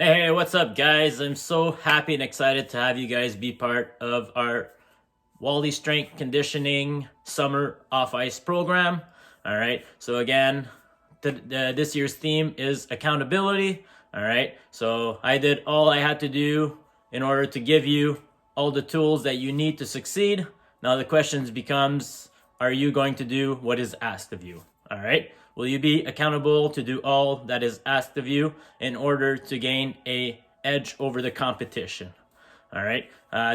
Hey, what's up, guys? I'm so happy and excited to have you guys be part of our Wally Strength Conditioning Summer Off Ice program. All right, so again, this year's theme is accountability. All right, so I did all I had to do in order to give you all the tools that you need to succeed. Now the question becomes, are you going to do what is asked of you? All right. Will you be accountable to do all that is asked of you in order to gain an edge over the competition? All right.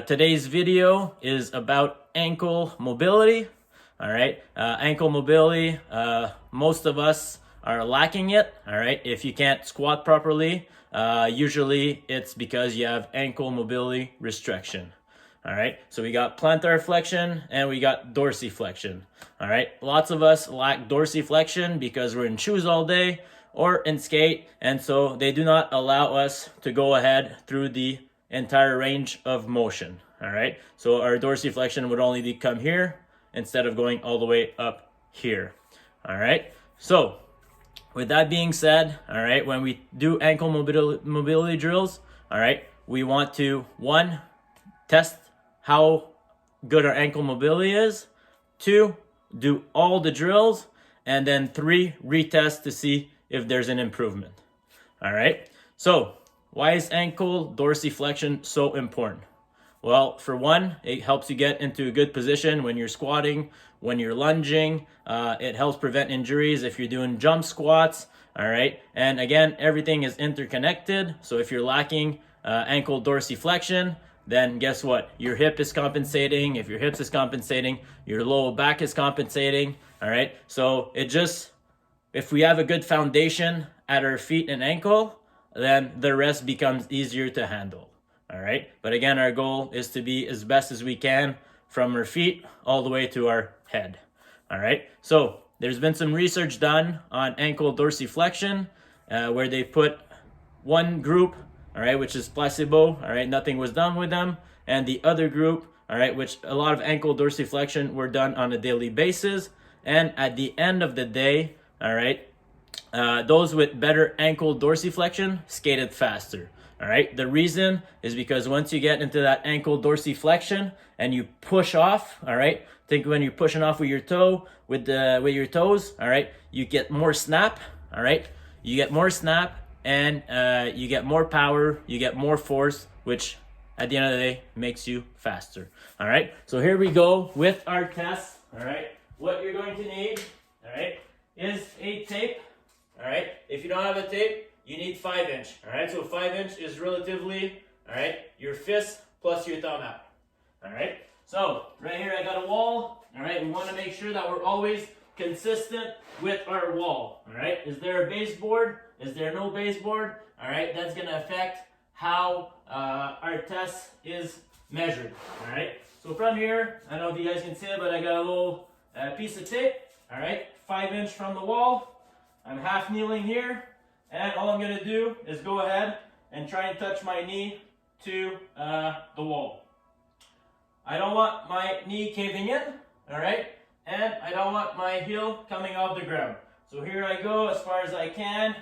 Today's video is about ankle mobility. All right. Ankle mobility. Most of us are lacking it. All right. If you can't squat properly, usually it's because you have ankle mobility restriction. All right, so we got plantar flexion and we got dorsiflexion. All right, lots of us lack dorsiflexion because we're in shoes all day or in skate, and so they do not allow us to go ahead through the entire range of motion. All right, so our dorsiflexion would only come here instead of going all the way up here. All right, so with that being said, all right, when we do ankle mobility drills, all right, we want to, one, test how good our ankle mobility is, 2, do all the drills, and then 3, retest to see if there's an improvement. All right, so why is ankle dorsiflexion so important? Well, for one, it helps you get into a good position when you're squatting, when you're lunging. It helps prevent injuries if you're doing jump squats. All right, and again, everything is interconnected. So if you're lacking ankle dorsiflexion, then guess what? Your hip is compensating. If your hips is compensating, your low back is compensating. All right. So if we have a good foundation at our feet and ankle, then the rest becomes easier to handle. All right. But again, our goal is to be as best as we can from our feet all the way to our head. All right. So there's been some research done on ankle dorsiflexion where they put one group, all right, which is placebo, all right, nothing was done with them, and the other group, all right, which a lot of ankle dorsiflexion were done on a daily basis, and at the end of the day, all right, those with better ankle dorsiflexion skated faster. All right, the reason is because once you get into that ankle dorsiflexion and you push off, all right, think when you're pushing off with your toe, with your toes, all right, you get more snap, all right, you get more snap, and you get more power, you get more force, which at the end of the day makes you faster. All right, so here we go with our test. All right, what you're going to need, all right, is a tape. All right, if you don't have a tape, you need 5-inch. All right, so 5-inch is relatively, all right, your fist plus your thumb out. All right, so right here I got a wall. All right, we want to make sure that we're always consistent with our wall. All right, is there a baseboard? Is there no baseboard? All right, that's going to affect how our test is measured. All right, so from here, I don't know if you guys can see it, but I got a little piece of tape. All right, 5-inch from the wall. I'm half kneeling here, and all I'm going to do is go ahead and try and touch my knee to the wall. I don't want my knee caving in, all right, and I don't want my heel coming off the ground. So here I go as far as I can,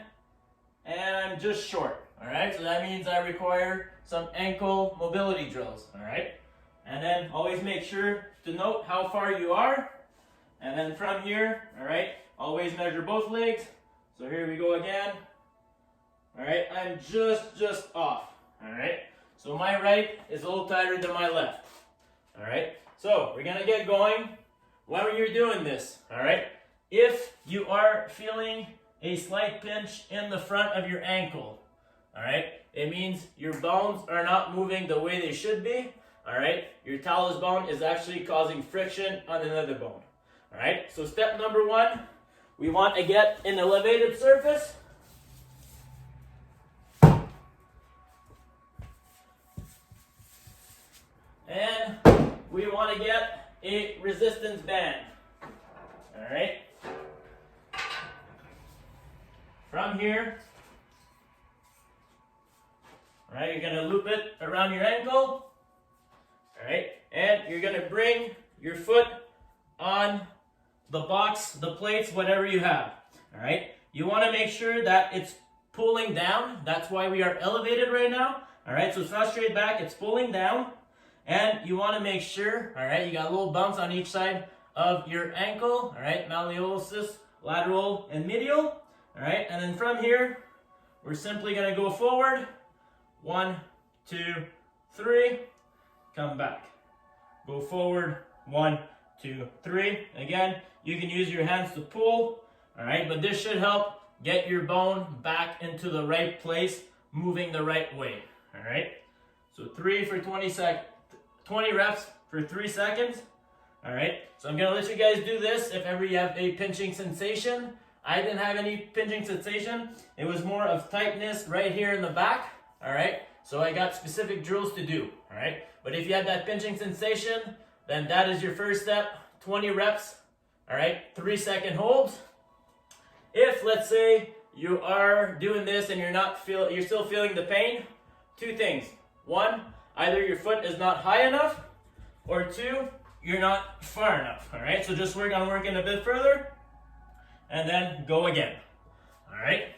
and I'm just short, all right? So that means I require some ankle mobility drills, all right? And then always make sure to note how far you are. And then from here, all right, always measure both legs. So here we go again. All right, I'm just off, all right? So my right is a little tighter than my left, all right? So we're gonna get going. When you're doing this, all right, if you are feeling a slight pinch in the front of your ankle, all right, it means your bones are not moving the way they should be, all right? Your talus bone is actually causing friction on another bone, all right? So step number 1, we want to get an elevated surface. And we want to get a resistance band, all right? From here, all right, you're going to loop it around your ankle, all right, and you're going to bring your foot on the box, the plates, whatever you have, all right? You want to make sure that it's pulling down. That's why we are elevated right now. All right, so it's not straight back, it's pulling down. And you want to make sure, all right, you got a little bounce on each side of your ankle, all right, malleolus, lateral, and medial, all right, and then from here, we're simply going to go forward, 1, 2, 3, come back, go forward, 1, 2, 3, again, you can use your hands to pull, all right, but this should help get your bone back into the right place, moving the right way, all right, so 20 reps for 3 seconds. All right, so I'm gonna let you guys do this if ever you have a pinching sensation. I didn't have any pinching sensation. It was more of tightness right here in the back. All right, so I got specific drills to do. All right, but if you had that pinching sensation, then that is your first step, 20 reps. All right, 3-second holds. If let's say you are doing this and you're still feeling the pain, 2 things. 1, either your foot is not high enough, or 2, you're not far enough, all right? So just work on working a bit further, and then go again, all right?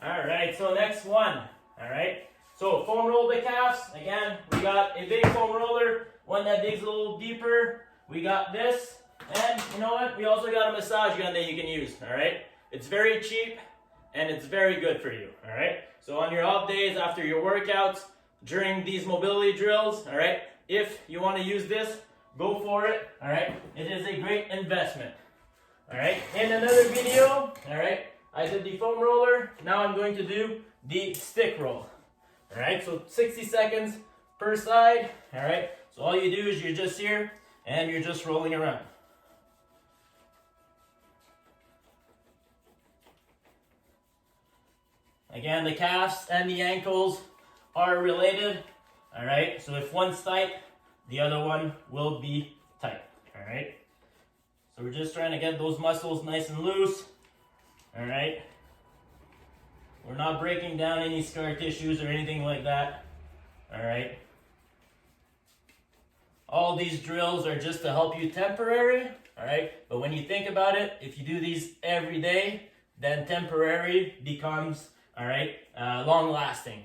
All right, so next one, all right? So foam roll the calves. Again, we got a big foam roller, one that digs a little deeper. We got this. And you know what? We also got a massage gun that you can use, all right? It's very cheap and it's very good for you, all right? So on your off days, after your workouts, during these mobility drills, all right? If you want to use this, go for it, all right? It is a great investment, all right? In another video, all right, I did the foam roller. Now I'm going to do the stick roll, all right? So 60 seconds per side, all right? So all you do is you're just here and you're just rolling around. Again, the calves and the ankles are related, all right? So if one's tight, the other one will be tight, all right? So we're just trying to get those muscles nice and loose, all right? We're not breaking down any scar tissues or anything like that, all right? All these drills are just to help you temporary, all right? But when you think about it, if you do these every day, then temporary becomes, all right, long lasting.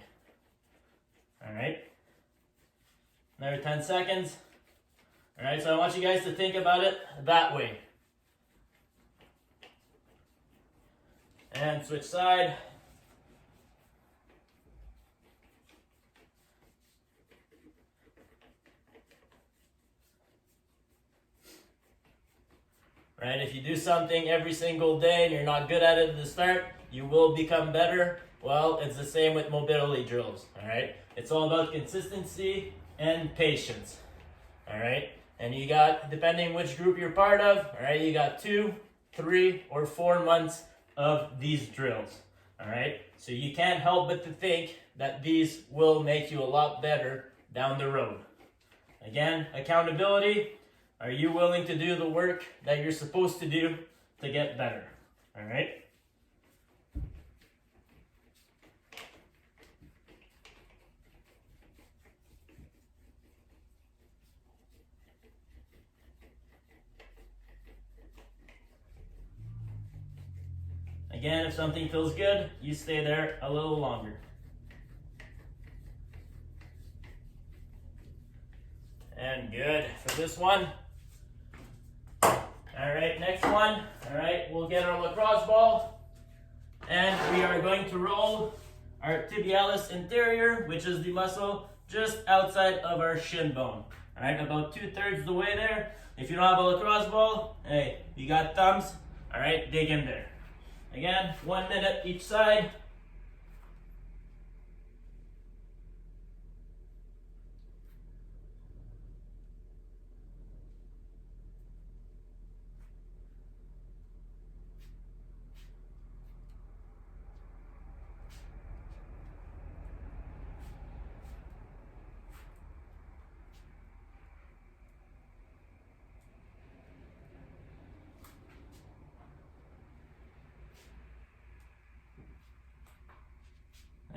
All right. Another 10 seconds. All right, so I want you guys to think about it that way. And switch side. Right, if you do something every single day and you're not good at it at the start, you will become better. Well, it's the same with mobility drills, all right? It's all about consistency and patience, all right? And you got, depending which group you're part of, all right, you got 2, 3, or 4 months of these drills, all right? So you can't help but to think that these will make you a lot better down the road. Again, accountability. Are you willing to do the work that you're supposed to do to get better, all right? Again, if something feels good, you stay there a little longer. And good for this one. All right, next one. All right, we'll get our lacrosse ball. And we are going to roll our tibialis anterior, which is the muscle just outside of our shin bone. All right, about 2/3 the way there. If you don't have a lacrosse ball, hey, you got thumbs. All right, dig in there. Again, 1 minute each side.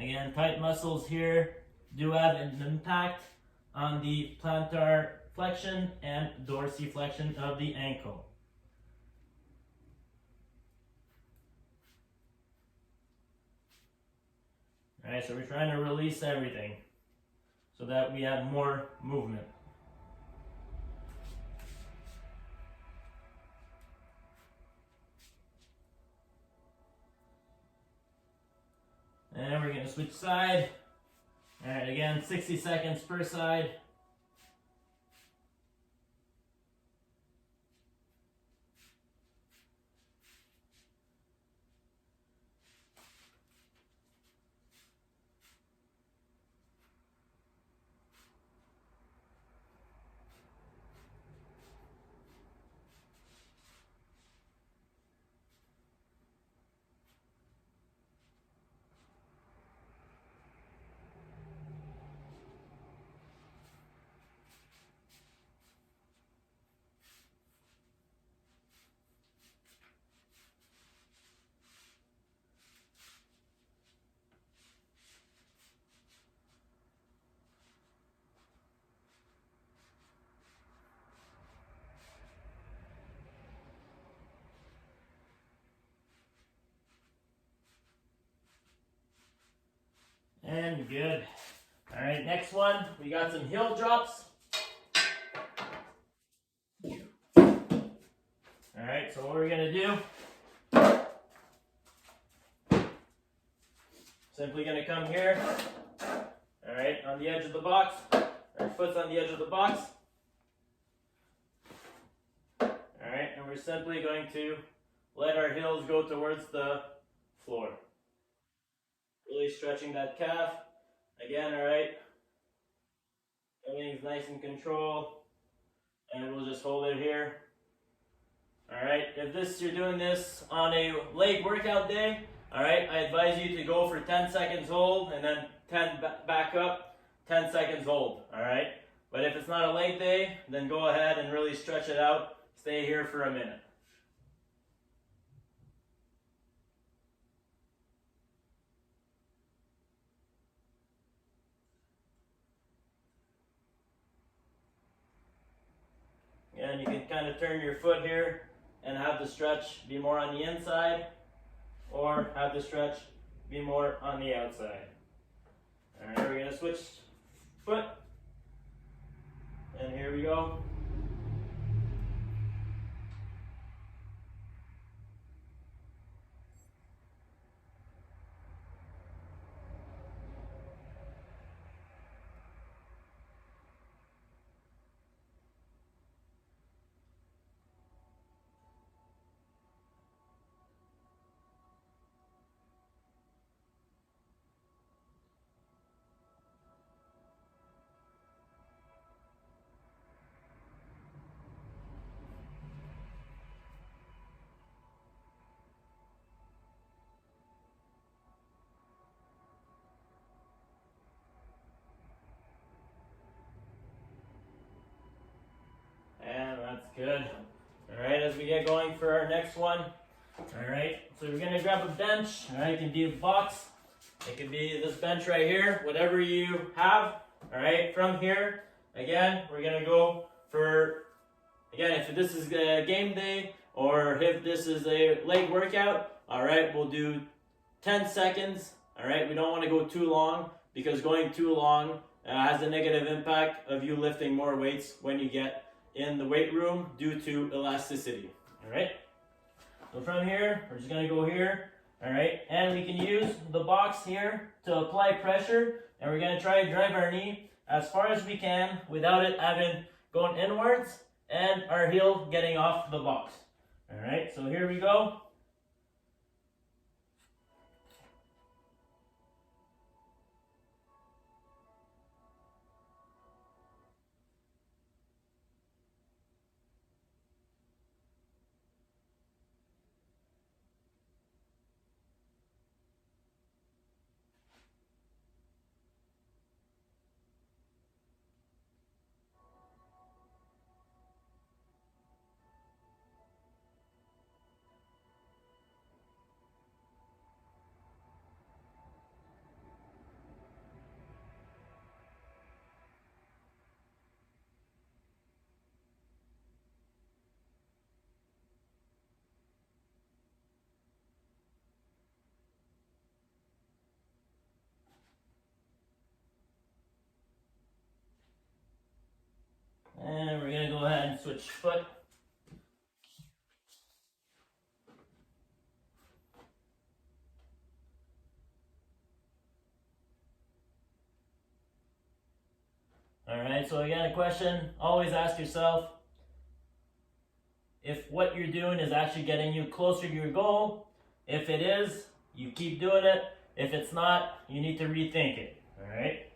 Again, tight muscles here do have an impact on the plantar flexion and dorsiflexion of the ankle. Alright, so we're trying to release everything so that we have more movement. And we're going to switch side. Alright, again, 60 seconds per side. And good. All right, next one, we got some heel drops. All right, so what we're gonna do, simply gonna come here, all right, on the edge of the box. Our foot's on the edge of the box. All right, and we're simply going to let our heels go towards the floor. Really stretching that calf. Again, all right. Everything's nice and control. And we'll just hold it here. All right, if you're doing this on a leg workout day, all right, I advise you to go for 10 seconds hold and then 10 back up, 10 seconds hold, all right? But if it's not a leg day, then go ahead and really stretch it out. Stay here for a minute. And you can kind of turn your foot here and have the stretch be more on the inside, or have the stretch be more on the outside. All right, we're gonna switch foot, and here we go. And that's good. All right, as we get going for our next one. All right, so we're gonna grab a bench. All right, it can be a box. It can be this bench right here, whatever you have. All right, from here, again, we're gonna go for, again, if this is a game day or if this is a leg workout, all right, we'll do 10 seconds. All right, we don't want to go too long because going too long has a negative impact of you lifting more weights when you get in the weight room due to elasticity. All right, so from here, we're just gonna go here. All right, and we can use the box here to apply pressure, and we're gonna try to drive our knee as far as we can without it having going inwards and our heel getting off the box. All right, so here we go. and switch foot. All right, so again, a question, always ask yourself if what you're doing is actually getting you closer to your goal. If it is, you keep doing it. If it's not, you need to rethink it, all right?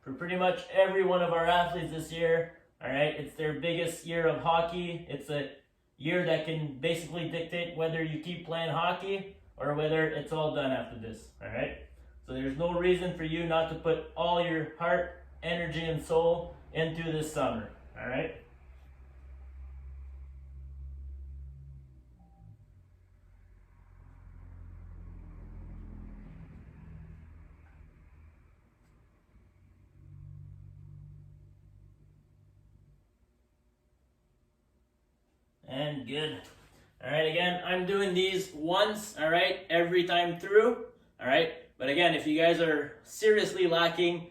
For pretty much every one of our athletes this year, all right, it's their biggest year of hockey. It's a year that can basically dictate whether you keep playing hockey or whether it's all done after this, all right? So there's no reason for you not to put all your heart, energy, and soul into this summer, all right? And good. All right, again, I'm doing these once, all right, every time through, all right? But again, if you guys are seriously lacking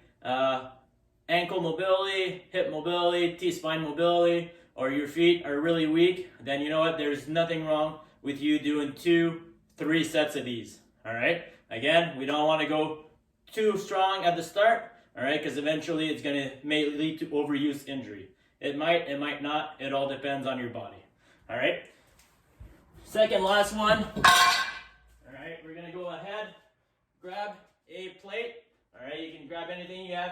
ankle mobility, hip mobility, T-spine mobility, or your feet are really weak, then you know what? There's nothing wrong with you doing 2-3 sets of these, all right? Again, we don't want to go too strong at the start, all right, because eventually it's going to may lead to overuse injury. It might not. It all depends on your body, all right? Second last one. All right, we're going to go ahead, grab a plate. All right, you can grab anything you have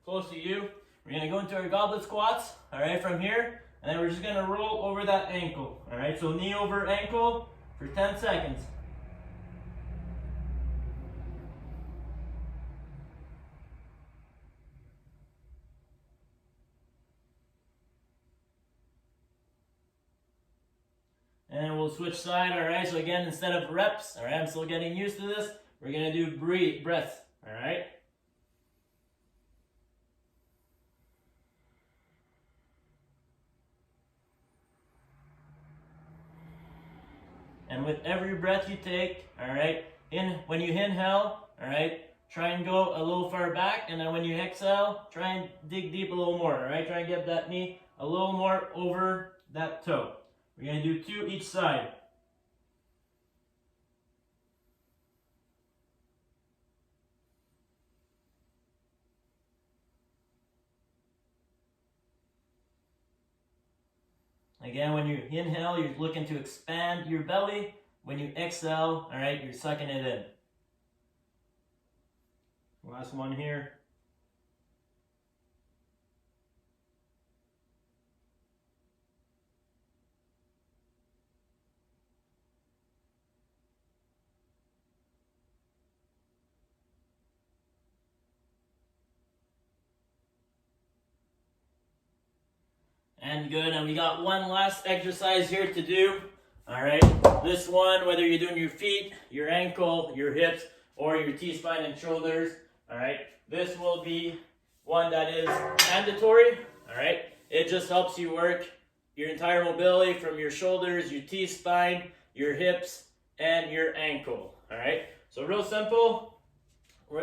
close to you. We're going to go into our goblet squats, all right, from here. And then we're just going to roll over that ankle. All right, so knee over ankle for 10 seconds. And we'll switch side, all right? So again, instead of reps, all right, I'm still getting used to this. We're going to do breaths, all right? And with every breath you take, all right, when you inhale, all right, try and go a little far back. And then when you exhale, try and dig deep a little more, all right? Try and get that knee a little more over that toe. We're going to do 2 each side. Again, when you inhale, you're looking to expand your belly. When you exhale, all right, you're sucking it in. Last one here. And good, and we got one last exercise here to do. All right, this one, whether you're doing your feet, your ankle, your hips, or your T-spine and shoulders, all right, this will be one that is mandatory, all right? It just helps you work your entire mobility from your shoulders, your T-spine, your hips, and your ankle, all right? So real simple,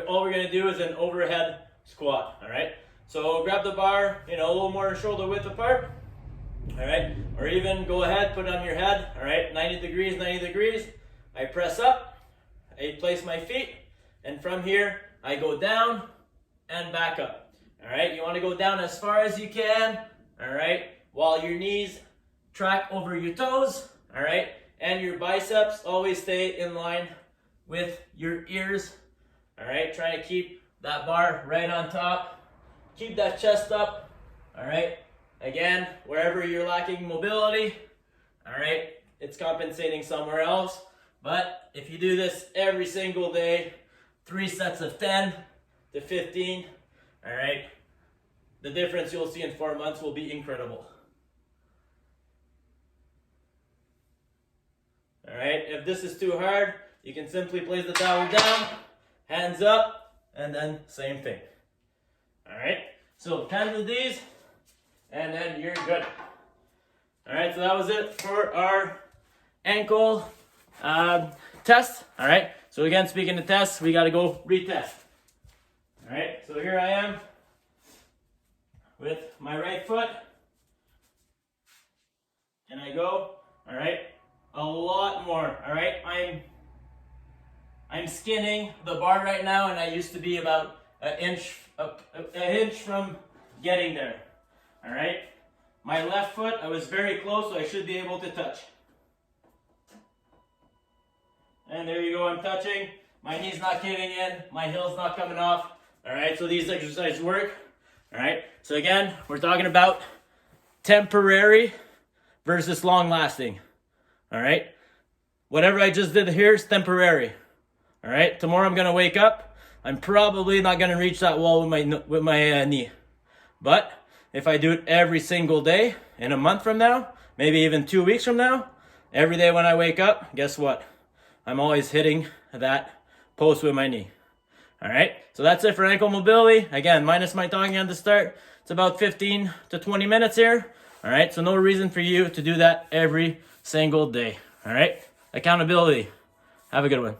all we're gonna do is an overhead squat, all right? So grab the bar, a little more shoulder width apart, all right? Or even go ahead, put it on your head, all right? 90 degrees, 90 degrees. I press up, I place my feet, and from here, I go down and back up, all right? You wanna go down as far as you can, all right? While your knees track over your toes, all right? And your biceps always stay in line with your ears, all right? Try to keep that bar right on top. Keep that chest up, all right? Again, wherever you're lacking mobility, all right, it's compensating somewhere else. But if you do this every single day, 3 sets of 10 to 15, all right, the difference you'll see in 4 months will be incredible. All right, if this is too hard, you can simply place the towel down, hands up, and then same thing. All right, so 10 of these, and then you're good. All right, so that was it for our ankle test. All right, so again, speaking of tests, we got to go retest. All right, so here I am with my right foot. and I go, all right, a lot more, all right? I'm skinning the bar right now, and I used to be about an inch from getting there, all right? My left foot, I was very close, so I should be able to touch. And there you go, I'm touching. My knee's not caving in, my heel's not coming off. All right, so these exercises work. All right, so again, we're talking about temporary versus long lasting. All right, whatever I just did here is temporary. All right, tomorrow I'm gonna wake up. I'm probably not gonna reach that wall with my knee. But if I do it every single day, in a month from now, maybe even 2 weeks from now, every day when I wake up, guess what? I'm always hitting that post with my knee. All right, so that's it for ankle mobility. Again, minus my talking at the start, it's about 15 to 20 minutes here. All right, so no reason for you to do that every single day. All right, accountability. Have a good one.